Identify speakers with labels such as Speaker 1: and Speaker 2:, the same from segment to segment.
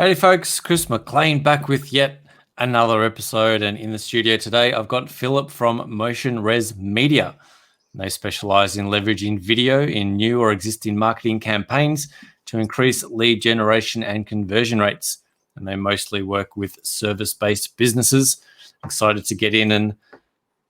Speaker 1: Hey folks, Chris McLean back with yet another episode, and in the studio today I've got Philip from MotionRES Media. They specialise in leveraging video in new or existing marketing campaigns to increase lead generation and conversion rates, and they mostly work with service-based businesses. Excited to get in and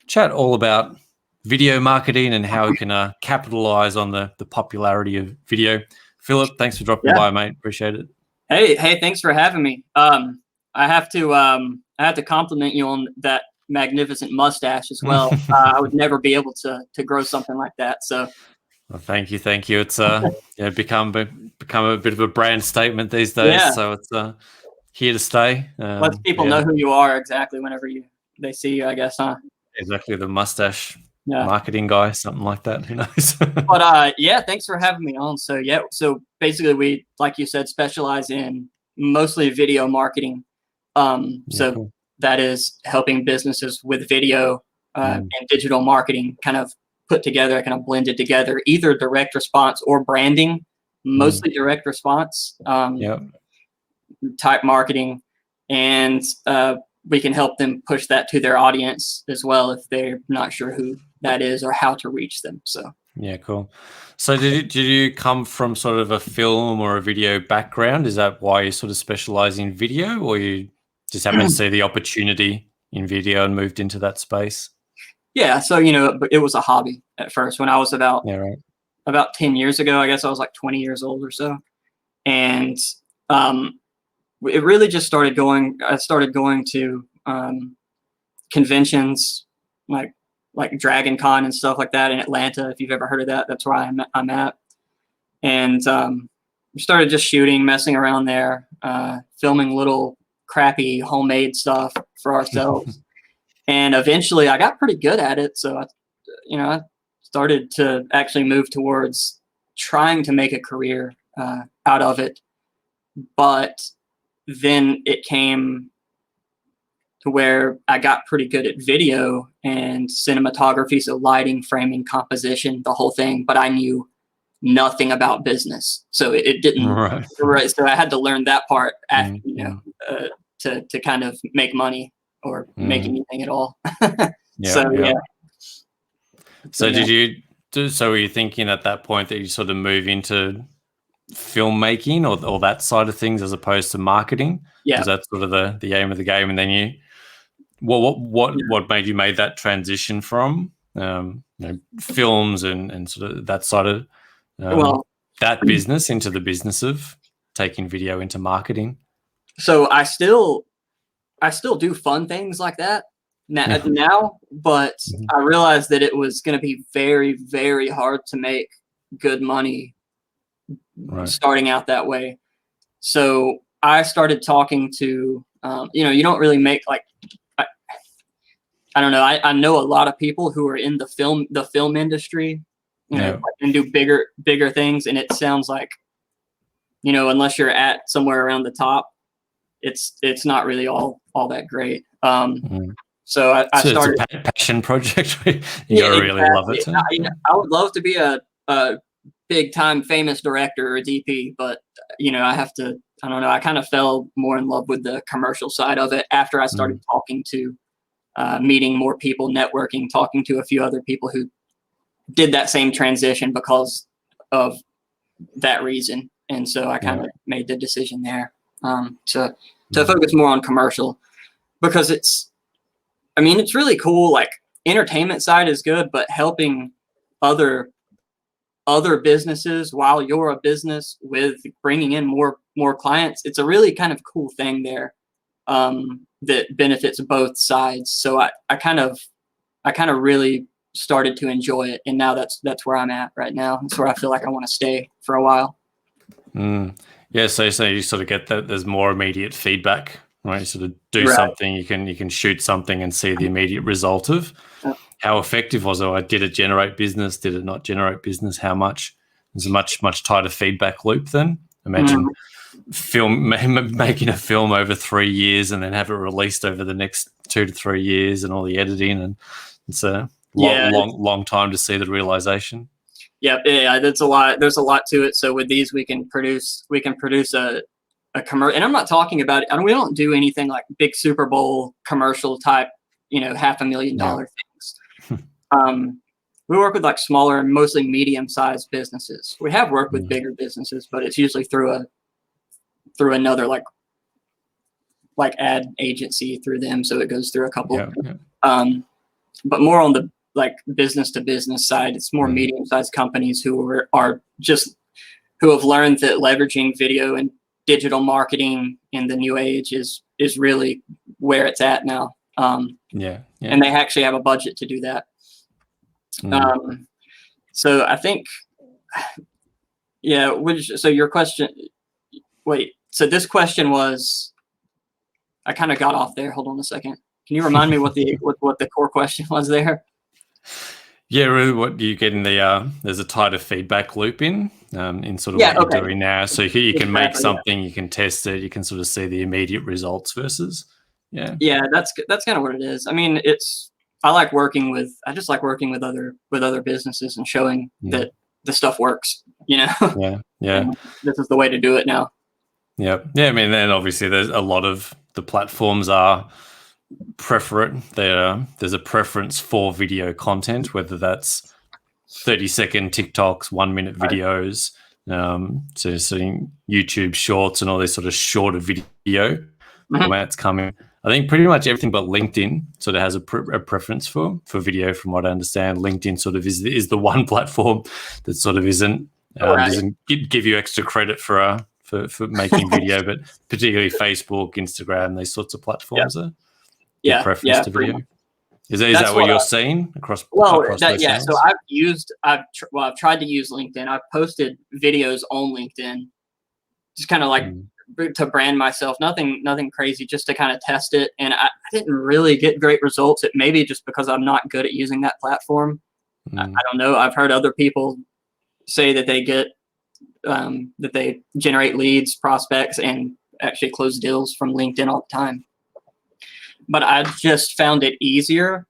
Speaker 1: chat all about video marketing and how we can capitalise on the popularity of video. Philip, thanks for dropping by, mate. Appreciate it.
Speaker 2: Hey, thanks for having me. I have to compliment you on that magnificent mustache as well. I would never be able to grow something like that. So,
Speaker 1: well, thank you. It's become a bit of a brand statement these days.
Speaker 2: Yeah.
Speaker 1: So it's here to stay.
Speaker 2: Lets people know who you are exactly whenever they see you, I guess, huh?
Speaker 1: Exactly, the mustache marketing guy, something like that. Who knows?
Speaker 2: But thanks for having me on. So basically we, like you said, specialize in mostly video marketing. Cool. That is helping businesses with video and digital marketing kind of put together, kind of blended together, either direct response or branding, mostly direct response type marketing. And we can help them push that to their audience as well if they're not sure who that is or how to reach them. So
Speaker 1: yeah, cool. So did you come from sort of a film or a video background? Is that why you sort of specialize in video, or you just happened to see the opportunity in video and moved into that space?
Speaker 2: Yeah, so it was a hobby at first when I was about 10 years ago. I guess I was like 20 years old or so, and it really just started going. I started going to conventions like Dragon Con and stuff like that in Atlanta. If you've ever heard of that, that's where I'm at. And we started just shooting, messing around there, filming little crappy homemade stuff for ourselves. And eventually I got pretty good at it. So I started to actually move towards trying to make a career out of it. But then it came to where I got pretty good at video and cinematography, so lighting, framing, composition, the whole thing, but I knew nothing about business. So it didn't, right. So I had to learn that part after, to kind of make money or make anything at all. So
Speaker 1: were you thinking at that point that you sort of move into filmmaking or that side of things as opposed to marketing?
Speaker 2: Yeah.
Speaker 1: Is that sort of the aim of the game? And then what made you make that transition from films and sort of that side of that business into the business of taking video into marketing?
Speaker 2: So I still do fun things like that now, but I realized that it was going to be very, very hard to make good money starting out that way. So I started talking to, you don't really make I don't know. I know a lot of people who are in the film industry, and do bigger things. And it sounds like, unless you're at somewhere around the top, it's not really all that great. So I started.
Speaker 1: It's a passion project. You really love it.
Speaker 2: I would love to be a big time famous director or DP, but I have to. I don't know. I kind of fell more in love with the commercial side of it after I started talking to, meeting more people, networking, talking to a few other people who did that same transition because of that reason. And so I kind of made the decision there to focus more on commercial, because it's really cool. Like, entertainment side is good, but helping other businesses while you're a business with bringing in more clients, it's a really kind of cool thing there that benefits both sides. So I kind of really started to enjoy it, and now that's where I'm at right now. That's where I feel like I want to stay for a while.
Speaker 1: Yeah, so you sort of get that there's more immediate feedback, right? You sort of do something, you can shoot something and see the immediate result of how effective was it. Did it generate business? Did it not generate business? How much? There's a much tighter feedback loop then. Imagine making a film over 3 years and then have it released over the next 2 to 3 years and all the editing, and it's a long time to see the realization.
Speaker 2: Yeah, that's a lot. There's a lot to it. So with these, we can produce a a commercial, and I'm not talking about it. We don't do anything like big Super Bowl commercial type, $500,000 things. We work with like smaller and mostly medium-sized businesses. We have worked with bigger businesses, but it's usually through another like ad agency through them. So it goes through a couple. But more on the like business to business side, it's more medium-sized companies who have learned that leveraging video and digital marketing in the new age is really where it's at now. And they actually have a budget to do that. So I think, so your question, so this question was, I kind of got off there. Hold on a second. Can you remind me what the core question was there?
Speaker 1: Yeah, really, what do you get in there's a tighter feedback loop in sort of what you're doing now. So you can make something, you can test it, you can sort of see the immediate results versus,
Speaker 2: that's kind of what it is. I mean, I just like working with other businesses and showing that the stuff works,
Speaker 1: Yeah.
Speaker 2: And this is the way to do it now.
Speaker 1: Yeah. I mean, then obviously there's a lot of the platforms are preferent. There's a preference for video content, whether that's 30-second TikToks, 1-minute videos, so seeing YouTube Shorts and all this sort of shorter video formats coming. I think pretty much everything but LinkedIn sort of has a preference for video, from what I understand. LinkedIn sort of is the one platform that sort of doesn't give you extra credit for making video, but particularly Facebook, Instagram, these sorts of platforms are preference to video. Is that what you're seeing across? Across those channels?
Speaker 2: So I've tried to use LinkedIn. I've posted videos on LinkedIn, just kind of like to brand myself. Nothing crazy, just to kind of test it. And I didn't really get great results. It maybe just because I'm not good at using that platform. I don't know. I've heard other people say that they get that they generate leads, prospects, and actually close deals from LinkedIn all the time. But I just found it easier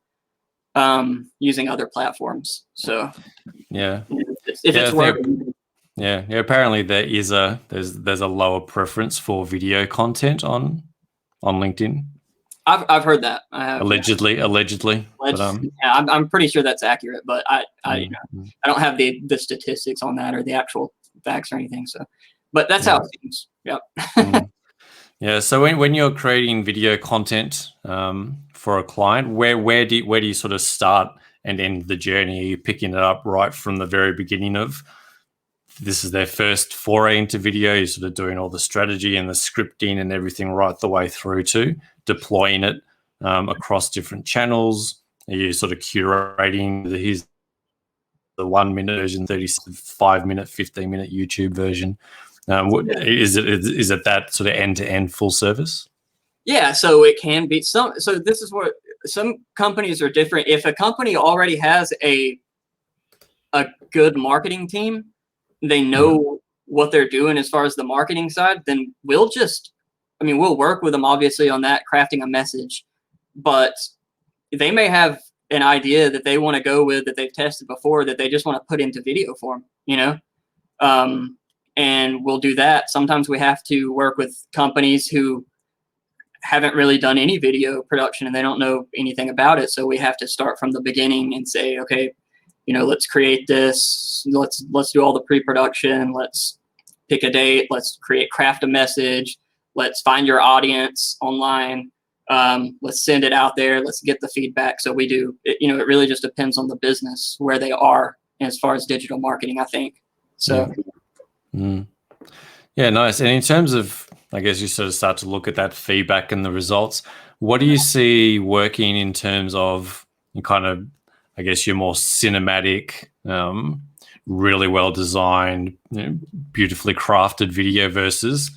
Speaker 2: using other platforms. So if it's working.
Speaker 1: Apparently there's a lower preference for video content on LinkedIn.
Speaker 2: I've heard that. I have,
Speaker 1: allegedly. But,
Speaker 2: I'm pretty sure that's accurate, but I don't have the statistics on that or the actual facts or anything. So, but that's how it seems. Yep.
Speaker 1: Yeah. So when you're creating video content for a client, where do you sort of start and end the journey? Are you picking it up right from the very beginning of this is their first foray into video? You're sort of doing all the strategy and the scripting and everything right the way through to deploying it across different channels? Are you sort of curating here's the 1-minute version, 35-minute, 15-minute YouTube version? Is it that sort of end-to-end full service?
Speaker 2: Yeah, so it can be so this is what some companies are different. If a company already has a good marketing team, they know what they're doing as far as the marketing side, then we'll work with them obviously on that, crafting a message, but they may have an idea that they want to go with that they've tested before that they just want to put into video form, and we'll do that. Sometimes we have to work with companies who haven't really done any video production and they don't know anything about it. So we have to start from the beginning and say, okay, let's create this. Let's do all the pre-production. Let's pick a date. Let's craft a message. Let's find your audience online. Let's send it out there. Let's get the feedback. So we do, it really just depends on the business where they are as far as digital marketing, I think. So.
Speaker 1: Yeah, nice. And in terms of, I guess you sort of start to look at that feedback and the results, what do you see working in terms of kind of, I guess, your more cinematic, really well designed, beautifully crafted video versus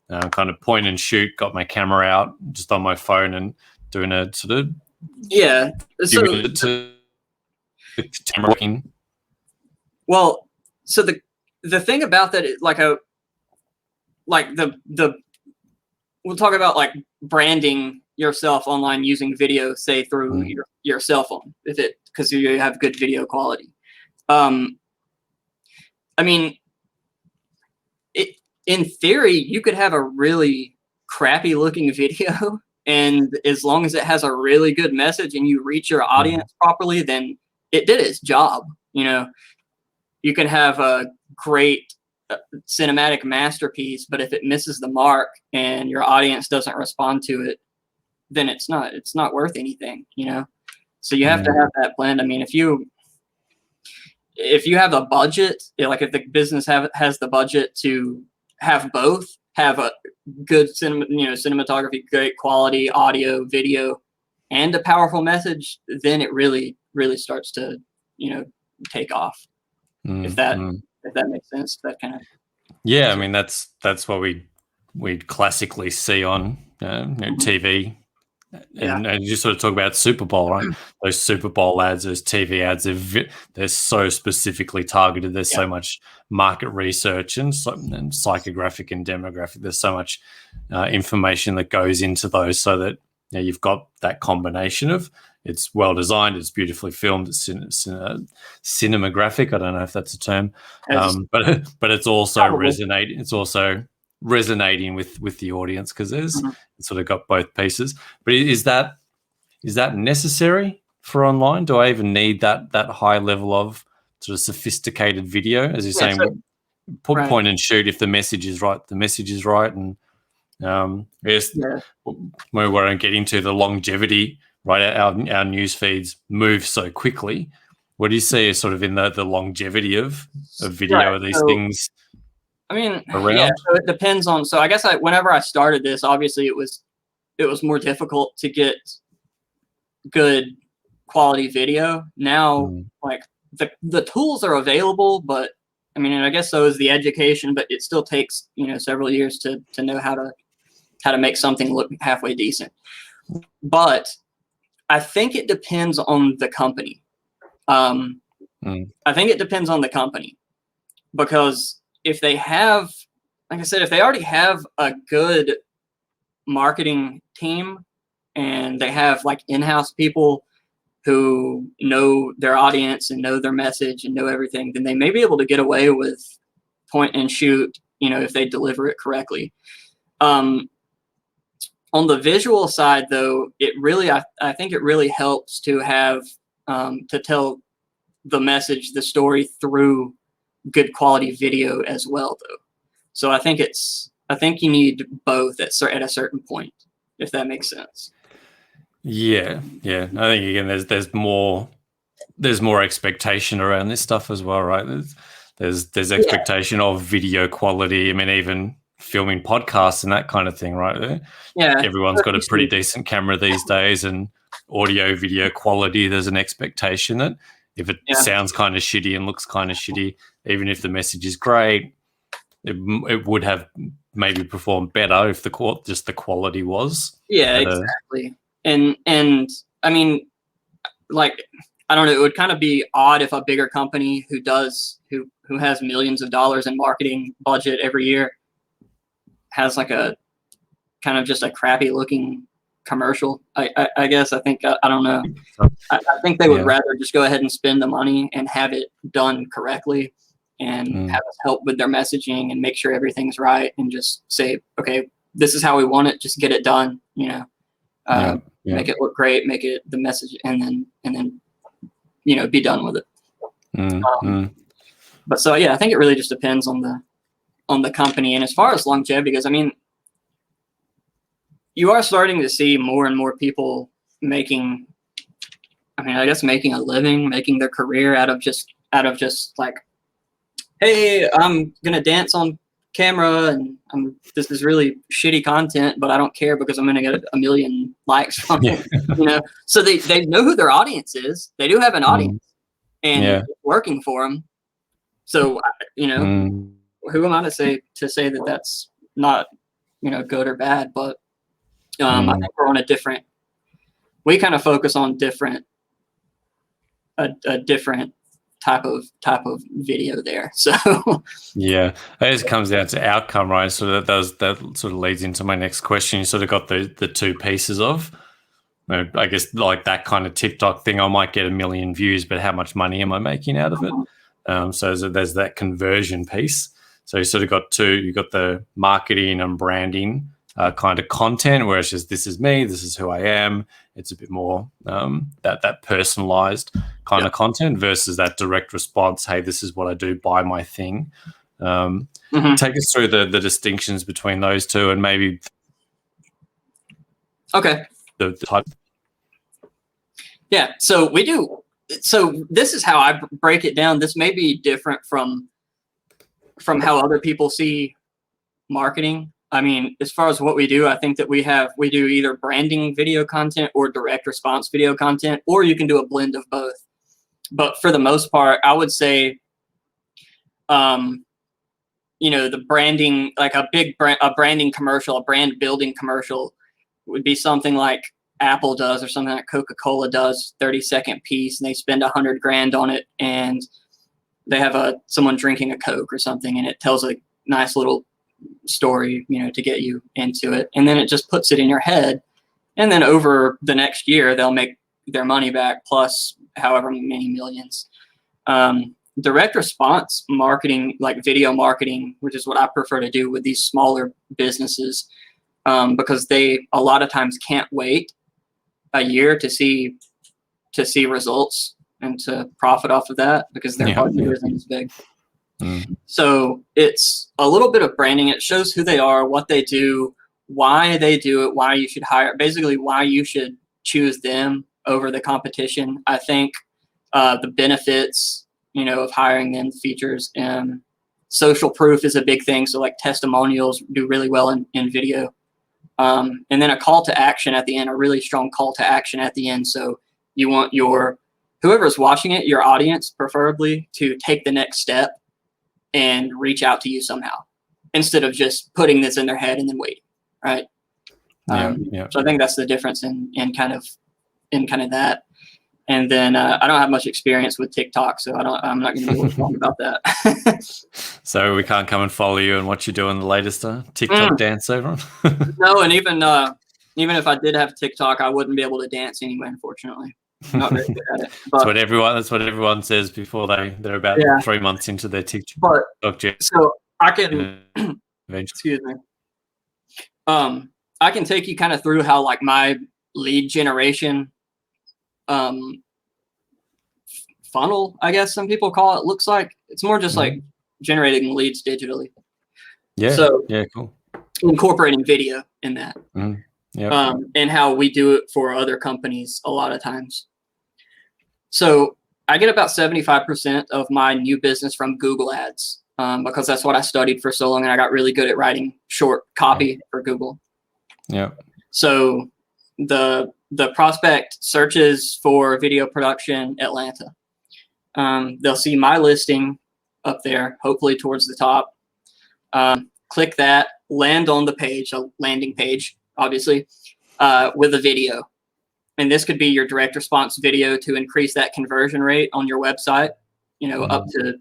Speaker 1: kind of point and shoot, got my camera out just on my phone and doing a sort of camera working?
Speaker 2: Well, so the thing about that is we'll talk about like branding yourself online using video, say through your cell phone, because you have good video quality. in theory, you could have a really crappy looking video, and as long as it has a really good message and you reach your audience properly, then it did its job. You know, you can have a great cinematic masterpiece, but if it misses the mark and your audience doesn't respond to it, then it's not worth anything, you know? So you have to have that blend. I mean, if you have a budget, like if the business has the budget to have both, have a good cinematography, great quality audio, video, and a powerful message, then it really, really starts to, take off. If that makes sense, that kind of.
Speaker 1: Yeah, I mean that's what we classically see on TV. And you sort of talk about Super Bowl, right? Those Super Bowl ads, those TV ads, they're so specifically targeted. There's so much market research and psychographic and demographic. There's so much information that goes into those, so that you've got that combination of it's well designed, it's beautifully filmed, it's cinematographic. I don't know if that's a term, but it's also resonating. It's also resonating with the audience, because it's sort of got both pieces. But is that necessary for online? Do I even need that high level of sort of sophisticated video? As you're saying, point and shoot. If the message is right, the message is right. And we won't get into the longevity, right? Our news feeds move so quickly. What do you see as sort of in the longevity of video of these things?
Speaker 2: I mean,
Speaker 1: around?
Speaker 2: So it depends on. So I guess whenever I started this, obviously it was more difficult to get good quality video. Now, like the tools are available, but I mean, and I guess so is the education. But it still takes several years to know how to make something look halfway decent. But I think it depends on the company. I think it depends on the company, because if they have, like I said, if they already have a good marketing team and they have like in-house people who know their audience and know their message and know everything, then they may be able to get away with point and shoot, if they deliver it correctly. On the visual side, though, I think it really helps to have to tell the message, the story through good quality video as well, though. So I think you need both at a certain point, if that makes sense.
Speaker 1: Yeah. I think again, there's more expectation around this stuff as well, right? There's expectation of video quality. I mean, even filming podcasts and that kind of thing, right?
Speaker 2: Yeah,
Speaker 1: everyone's got a pretty decent camera these days, and audio video quality. There's an expectation that if it sounds kind of shitty and looks kind of shitty, even if the message is great, it would have maybe performed better if the quality was.
Speaker 2: Yeah, exactly. And I mean, like, I don't know, it would kind of be odd if a bigger company who has millions of dollars in marketing budget every year has like a kind of just a crappy looking commercial. I guess I don't know. I think they would rather just go ahead and spend the money and have it done correctly and have us help with their messaging and make sure everything's right, and just say, okay, this is how we want it. Just get it done. Make it look great, make it the message, and then be done with it. But so I think it really just depends on the company. And as far as longevity goes, I mean, you are starting to see more and more people making a living, making their career out of just like, hey, I'm gonna dance on camera and this is really shitty content, but I don't care because I'm gonna get 1 million likes from it. So they know who their audience is. They do have an audience, and it's working for them. So who am I to say that that's not good or bad? But I think we're on we kind of focus on a different type of video there. So
Speaker 1: it just comes down to outcome, right? So that sort of leads into my next question. You sort of got the two pieces of, I guess, like that kind of TikTok thing. I might get 1 million views, but how much money am I making out of it? So there's that conversion piece. So you sort of got two. You got the marketing and branding kind of content, where it's just, this is me, this is who I am. It's a bit more that personalized kind of content versus that direct response. Hey, this is what I do. Buy my thing. Take us through the distinctions between those two, and maybe the type.
Speaker 2: Yeah, so we do. So this is how I break it down. This may be different from how other people see marketing. I mean, as far as what we do, I think that we do either branding video content or direct response video content, or you can do a blend of both. But for the most part, I would say, the branding, like a branding commercial, a brand building commercial would be something like Apple does, or something like Coca-Cola does, 30-second piece, and they spend $100,000 on it, and they have someone drinking a Coke or something, and it tells a nice little story, to get you into it, and then it just puts it in your head, and then over the next year they'll make their money back plus however many millions. Direct response marketing, like video marketing, which is what I prefer to do with these smaller businesses, because they a lot of times can't wait a year to see results and to profit off of that, because their budget isn't as big. So it's a little bit of branding. It shows who they are, what they do, why they do it, why you should basically why you should choose them over the competition. I think the benefits, of hiring them, features, and social proof is a big thing. So like testimonials do really well in video. And then a call to action at the end, a really strong call to action at the end. So you want whoever's watching it, your audience preferably, to take the next step and reach out to you somehow, instead of just putting this in their head and then waiting, right? So I think that's the difference in kind of that. And then I don't have much experience with TikTok, so I'm not going to be able to talk about that.
Speaker 1: So we can't come and follow you and watch you doing the latest TikTok dance over on?
Speaker 2: No, and even if I did have TikTok, I wouldn't be able to dance anyway, unfortunately. I'm not very good at it. But,
Speaker 1: that's what everyone says before they're about 3 months into their TikTok.
Speaker 2: So I can excuse me. I can take you kind of through how like my lead generation funnel, I guess some people call it, looks like. It's more just like generating leads digitally. Cool. Incorporating video in that. And how we do it for other companies a lot of times. So I get about 75% of my new business from Google ads, because that's what I studied for so long, and I got really good at writing short copy for Google. So the prospect searches for video production Atlanta. They'll see my listing up there, hopefully towards the top. Click that, land on the page, a landing page, obviously, with a video. And this could be your direct response video to increase that conversion rate on your website, up to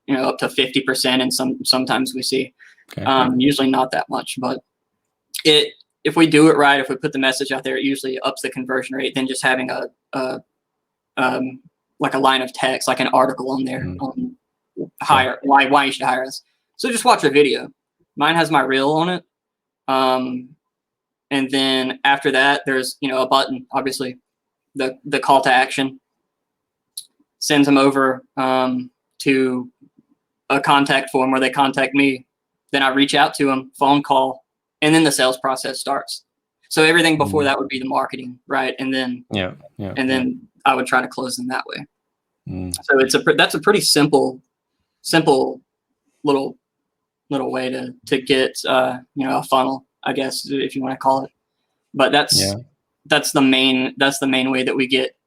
Speaker 2: 50%. And sometimes we see, usually not that much, but if we do it right, if we put the message out there, it usually ups the conversion rate than just having like a line of text, like an article on there on why you should hire us. So just watch a video. Mine has my reel on it. And then after that, there's, a button, obviously, the call to action. Sends them over to a contact form where they contact me. Then I reach out to them, phone call, and then the sales process starts. So everything before that would be the marketing, right? And then then I would try to close them that way. So that's a pretty simple little way to get a funnel, I guess, if you want to call it. But that's the main way that we get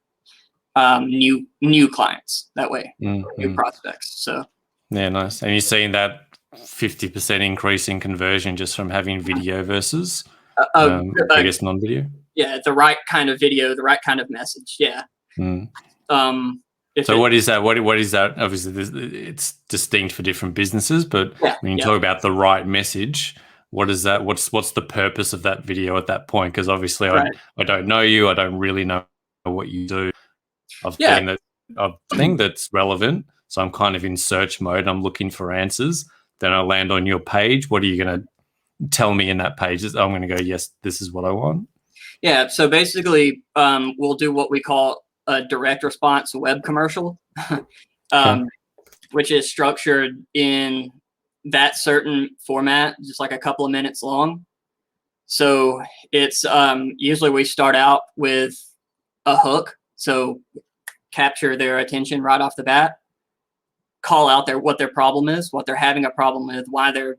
Speaker 2: new clients that way, new prospects. So
Speaker 1: nice. And you're seeing that 50% increase in conversion just from having video versus I guess non-video.
Speaker 2: Yeah, the right kind of video, the right kind of message. Yeah.
Speaker 1: So what is that? What is that? Obviously, it's distinct for different businesses, but when you talk about the right message, what is that? What's the purpose of that video at that point? Because obviously, I don't know you. I don't really know what you do. I've seen that thing that's relevant, so I'm kind of in search mode. I'm looking for answers. then I land on your page, what are you going to tell me in that page? I'm going to go, yes, this is what I want.
Speaker 2: Yeah. So basically, we'll do what we call a direct response web commercial, which is structured in that certain format, just like a couple of minutes long. So it's usually we start out with a hook, so capture their attention right off the bat, call out what their problem is, what they're having a problem with, why they're,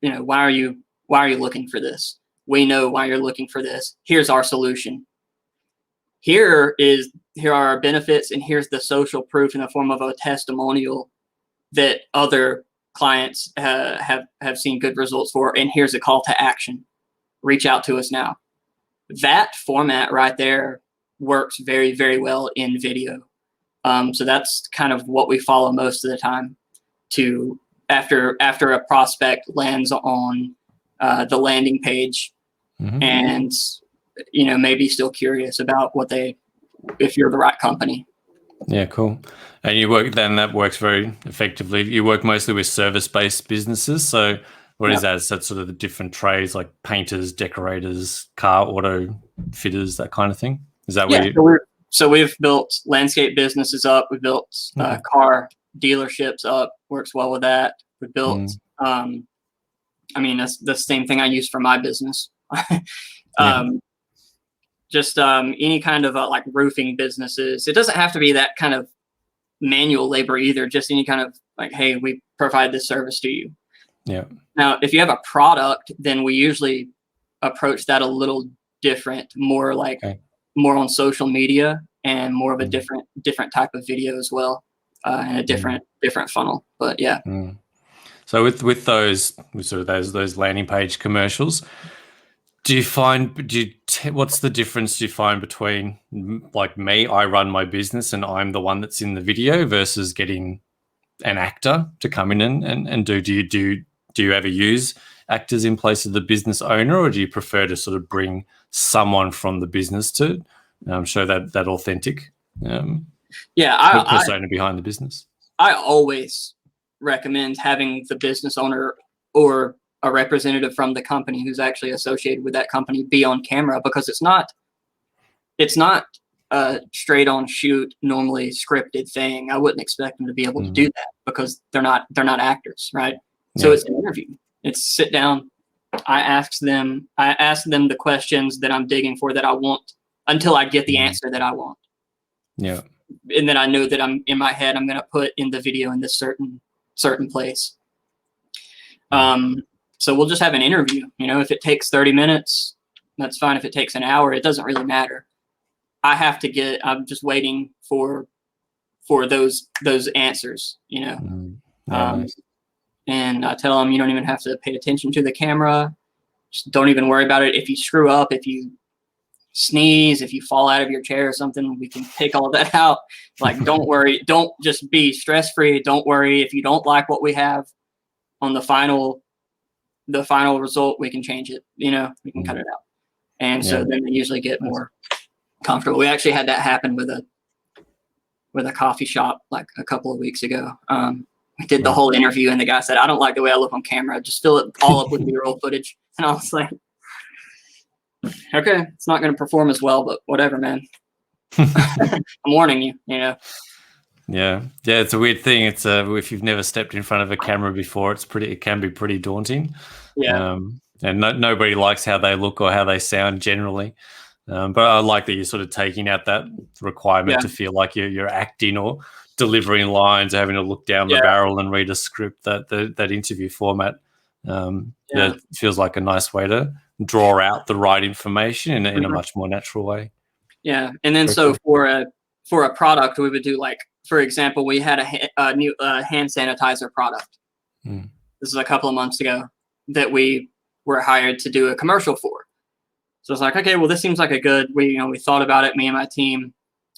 Speaker 2: why are you looking for this? We know why you're looking for this. Here's our solution. Here are our benefits, and here's the social proof in the form of a testimonial that other clients have seen good results for, and here's a call to action. Reach out to us now. That format right there works very, very well in video. So that's kind of what we follow most of the time. To after a prospect lands on the landing page, and maybe still curious about if you're the right company.
Speaker 1: Yeah, cool. And that works very effectively. You work mostly with service-based businesses. So what is that? Is that sort of the different trades like painters, decorators, car, auto fitters, that kind of thing? Is that where
Speaker 2: So we've built landscape businesses up. We built car dealerships up. Works well with that. We built, that's the same thing I use for my business. Just any kind of like roofing businesses. It doesn't have to be that kind of manual labor either. Just any kind of like, hey, we provide this service to you.
Speaker 1: Yeah.
Speaker 2: Now, if you have a product, then we usually approach that a little different, more on social media and more of a different type of video as well, and a different funnel. But yeah.
Speaker 1: So with those landing page commercials, what's the difference do you find between like me, I run my business and I'm the one that's in the video, versus getting an actor to come in and do you ever use actors in place of the business owner, or do you prefer to sort of bring someone from the business to show that authentic persona behind the business?
Speaker 2: I always recommend having the business owner or a representative from the company who's actually associated with that company be on camera, because it's not a straight on shoot, normally scripted thing. I wouldn't expect them to be able to do that because they're not actors, right? So it's an interview. It's sit down. I ask them the questions that I'm digging for, that I want, until I get the answer that I want. Yeah. And then I know that I'm in my head, I'm going to put in the video in this certain place. So we'll just have an interview. If it takes 30 minutes, that's fine. If it takes an hour, it doesn't really matter. I'm just waiting for those answers,
Speaker 1: Nice.
Speaker 2: And I tell them, you don't even have to pay attention to the camera. Just don't even worry about it. If you screw up, if you sneeze, if you fall out of your chair or something, we can take all that out. Like, don't worry. Don't just be stress-free. Don't worry. If you don't like what we have on the final result, we can change it. We can cut it out. And so then they usually get more comfortable. We actually had that happen with a coffee shop like a couple of weeks ago. We did the whole interview, and the guy said, I don't like the way I look on camera. Just fill it all up with B-roll footage. And I was like, okay, it's not going to perform as well, but whatever, man. I'm warning you,
Speaker 1: Yeah, it's a weird thing. It's if you've never stepped in front of a camera before, it can be pretty daunting.
Speaker 2: Yeah.
Speaker 1: And nobody likes how they look or how they sound generally. But I like that you're sort of taking out that requirement to feel like you're acting or delivering lines, or having to look down the barrel and read a script. That interview format it feels like a nice way to draw out the right information in a much more natural way. Yeah,
Speaker 2: and then so for a product, we would do, like, for example, we had a new hand sanitizer product. This is a couple of months ago that we were hired to do a commercial for. So it's like, okay, well, this seems like we thought about it, me and my team,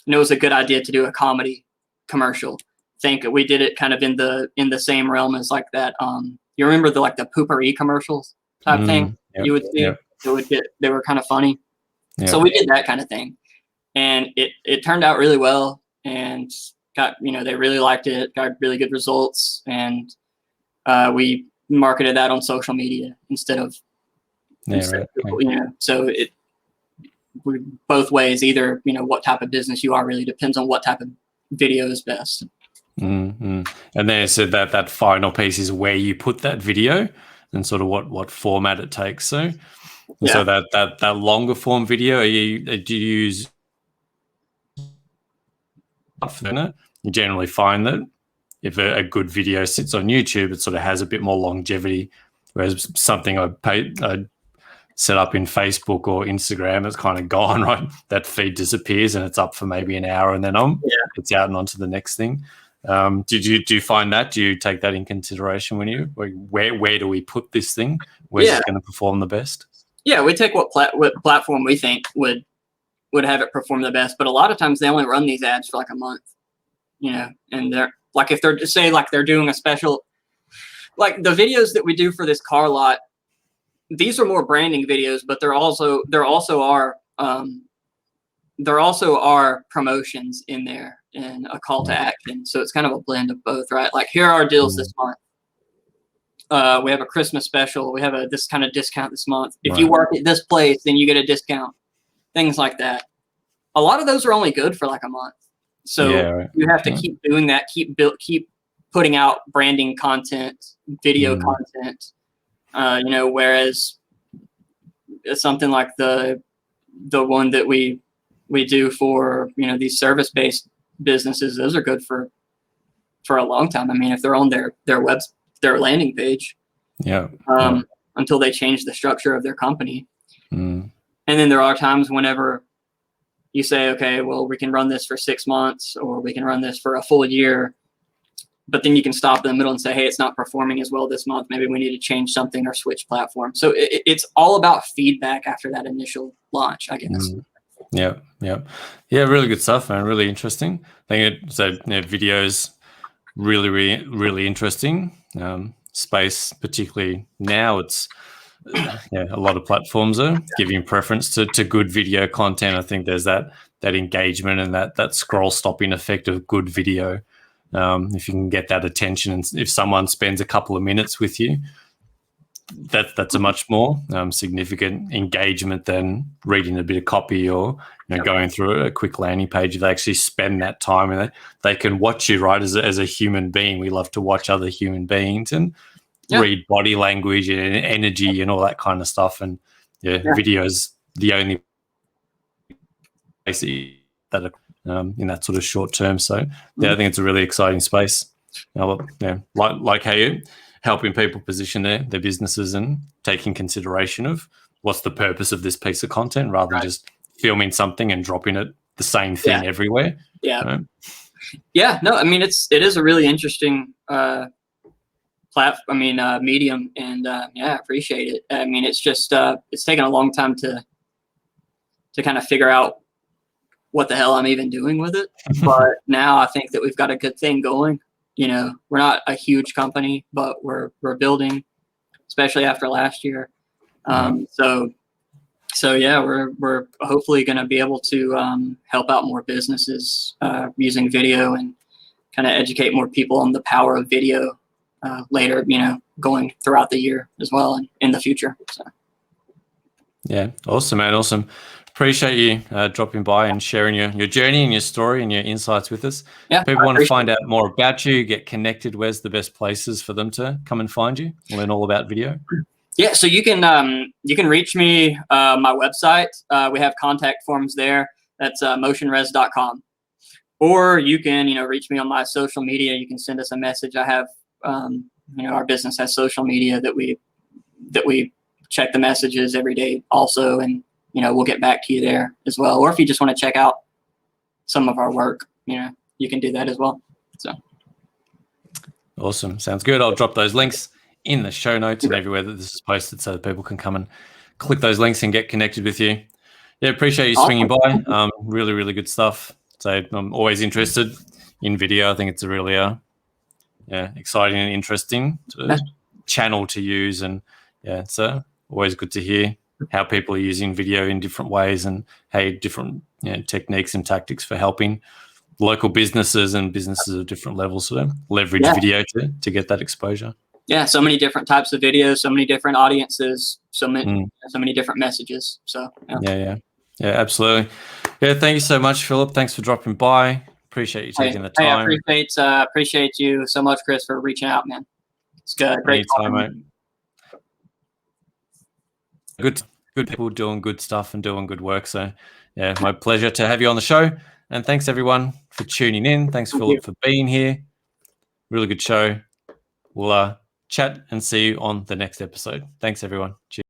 Speaker 2: and it was a good idea to do a comedy commercial. Think we did it kind of in the same realm as like that. You remember the poopery commercials type thing you would see? They were kind of funny. So we did that kind of thing, and it turned out really well, and got, they really liked it, got really good results, and we marketed that on social media instead of,
Speaker 1: Okay.
Speaker 2: so both ways, either, what type of business you are really depends on what type of video is best.
Speaker 1: Mm-hmm. And then so that final piece is where you put that video and sort of what format it takes. So, so that longer form video, do you use you generally find that if a good video sits on YouTube, it sort of has a bit more longevity, whereas something I set up in Facebook or Instagram, it's kind of gone, right? That feed disappears and it's up for maybe an hour and then it's out and onto the next thing. Do you find that? Do you take that in consideration when you where do we put this thing? Where's it going to perform the best? Yeah,
Speaker 2: we take what platform we think would have it perform the best, but a lot of times they only run these ads for like a month, and they're like, if they're say like they're doing a special, like the videos that we do for this car lot, these are more branding videos, but there also are promotions in there and a call to action. So it's kind of a blend of both, right? Like, here are our deals this month. We have a Christmas special. We have this kind of discount this month. If you work at this place, then you get a discount. Things like that. A lot of those are only good for like a month. So you have to keep doing that. Keep putting out branding content, video content. Whereas something like the one that we do for these service-based businesses, those are good for a long time. I mean, if they're on their landing page, until they change the structure of their company. And then there are times whenever you say, okay, well, we can run this for 6 months, or we can run this for a full year, but then you can stop in the middle and say, hey, it's not performing as well this month. Maybe we need to change something or switch platform. So it's all about feedback after that initial launch, I guess.
Speaker 1: Yeah. Really good stuff, man. Really interesting. I think videos really, really, really interesting. Space, particularly now, it's a lot of platforms are giving preference to good video content. I think there's that engagement and that scroll stopping effect of good video. If you can get that attention, and if someone spends a couple of minutes with you, that's a much more significant engagement than reading a bit of copy or going through a quick landing page. If they actually spend that time and they can watch you, right, as a human being. We love to watch other human beings and read body language and energy and all that kind of stuff. And video is the only place that in that sort of short term. So I think it's a really exciting space. Like how you helping people position their businesses and taking consideration of what's the purpose of this piece of content, rather than just filming something and dropping it the same thing everywhere.
Speaker 2: No, I mean, it is a really interesting medium, and I appreciate it. I mean, it's just it's taken a long time to kind of figure out what the hell I'm even doing with it. But now I think that we've got a good thing going. We're not a huge company, but we're building, especially after last year. So we're hopefully going to be able to help out more businesses using video, and kind of educate more people on the power of video later, going throughout the year as well, and in the future. So.
Speaker 1: Yeah, awesome, man. Awesome. Appreciate you dropping by and sharing your journey and your story and your insights with us.
Speaker 2: Yeah,
Speaker 1: people want to find out more about you, get connected, where's the best places for them to come and find you, learn all about video?
Speaker 2: Yeah, so you can reach me, my website. We have contact forms there. That's MotionRES.com. Or you can reach me on my social media. You can send us a message. I have our business has social media that we check the messages every day also, and we'll get back to you there as well. Or if you just want to check out some of our work, you can do that as well. So
Speaker 1: awesome. Sounds good. I'll drop those links in the show notes and everywhere that this is posted, so that people can come and click those links and get connected with you. Yeah, appreciate you swinging by. Really, really good stuff. So I'm always interested in video. I think it's a really exciting and interesting channel to use. And it's always good to hear how people are using video in different ways, and how different techniques and tactics for helping local businesses and businesses of different levels sort of leverage video to get that exposure.
Speaker 2: yeah, so many different types of videos, so many different audiences, so many different messages. So
Speaker 1: Yeah, absolutely. Yeah, thank you so much, Philip. Thanks for dropping by. Appreciate you taking the
Speaker 2: Hey,
Speaker 1: time.
Speaker 2: I appreciate you so much, Chris, for reaching out, man. It's good. Great
Speaker 1: Anytime, mate. Good people doing good stuff and doing good work. So yeah, my pleasure to have you on the show. And thanks everyone for tuning in. Thanks, Philip, for being here. Really good show. We'll chat and see you on the next episode. Thanks, everyone. Cheers.